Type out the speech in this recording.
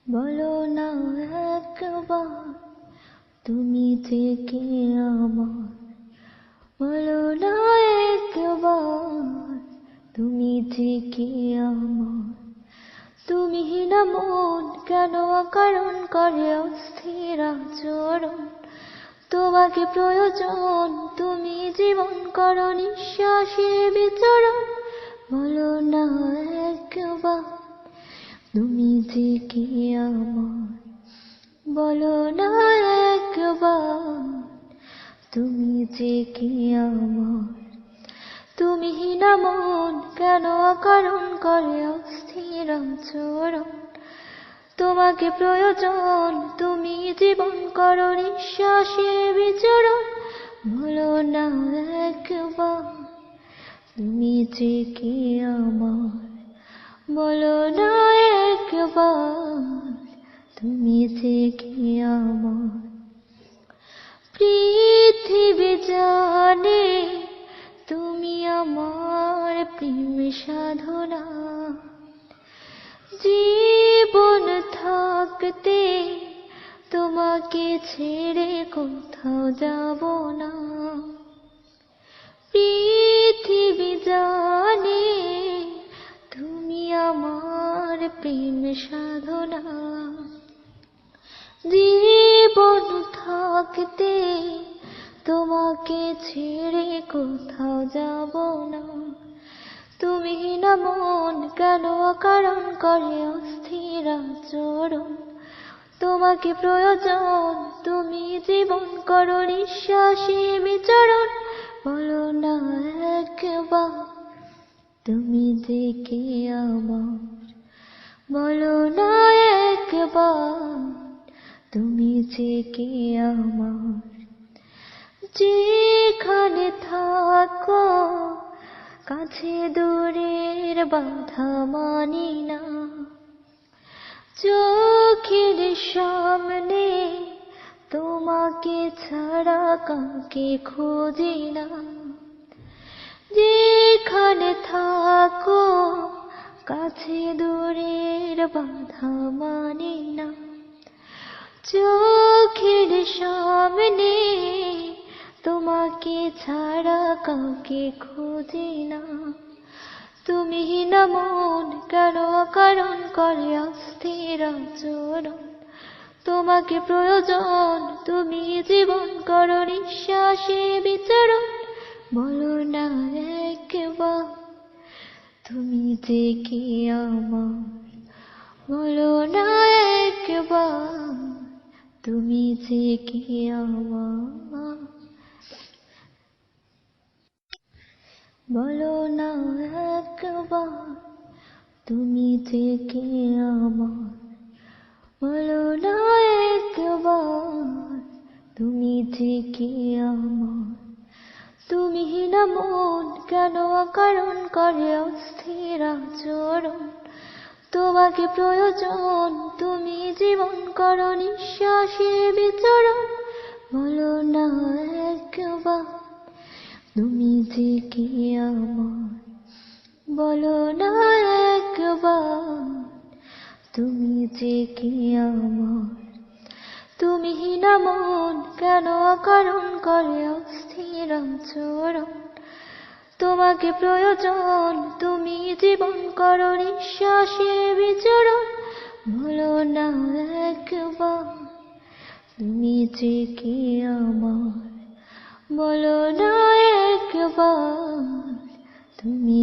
বলো না একবার তুমি যে কে আমার, বলো না একবার তুমি যে কে আমার। তুমি না মন কেন অকারণ করে অস্থির আচরণ, তোমাকে প্রয়োজন তুমি জীবন করো নিঃশ্বাসে বিচরণ। বলো না একবার তুমি যে কে আমার, বলো না একবার তুমি যে কে আমার। তুমি না মন কেন অকারণ করে অস্থির আচরণ, তোমাকে প্রয়োজন তুমি জীবন করো নিঃশ্বাসে বিচরণ। বলো না একবার তুমি যে কে আমার, বলো না একবার তুমি যে কে আমার। পৃথিবী জানে তুমি আমার প্রেম সাধনা, জীবন থাকতে তোমাকে ছেড়ে কোথাও যাব না। পৃথিবী জানে তুমি আমার প্রেম সাধনা, জীবন থাকতে তোমাকে ছেড়ে কোথাও যাব না। তুমি না মন কেন অকারণ করে অস্থির আচরণ, তোমাকে প্রয়োজন তুমি জীবন করো নিঃশ্বাসে বিচরণ। বলো না একবার তুমি যে কে আমার, বলো না একবার তুমি যে কে আমার। যেখানে থাকো কাছে দূরের বাধা মানি না, চোখের সামনে তোমাকে ছাড়া কাউকে খুঁজি না। যেখানে থাকো কাছে দূরের বাধা মানি না, চোখের সামনে তোমাকে ছাড়া কাউকে খুঁজি না। তুমি না মন কেন অকারণ করে অস্থির আচরণ, তোমাকে প্রয়োজন তুমি জীবন করো নিঃশ্বাসে বিচরণ। বলো না একবার তুমি যে কে আমার, বলো না একবার তুমি যে কে আমার। বলো না একবার তুমি যে কে আমার, বলো না একবার তুমি যে কে আমার। তুমি না মন কেন অকারণ করে অস্থির আচরণ, তোমাকে প্রয়োজন তুমি জীবন করো নিঃশ্বাসে বিচরণ। বলো না একবার তুমি যে কে আমার, বলো না একবার তুমি যে কে আমার। তুমি না মন কেন অকারণ করে অস্থির আচরণ, তোমাকে প্রয়োজন তুমি জীবন করো নিঃশ্বাসে বিচরণ। বলো না একবার তুমি যে কে আমার, বলো না একবার তুমি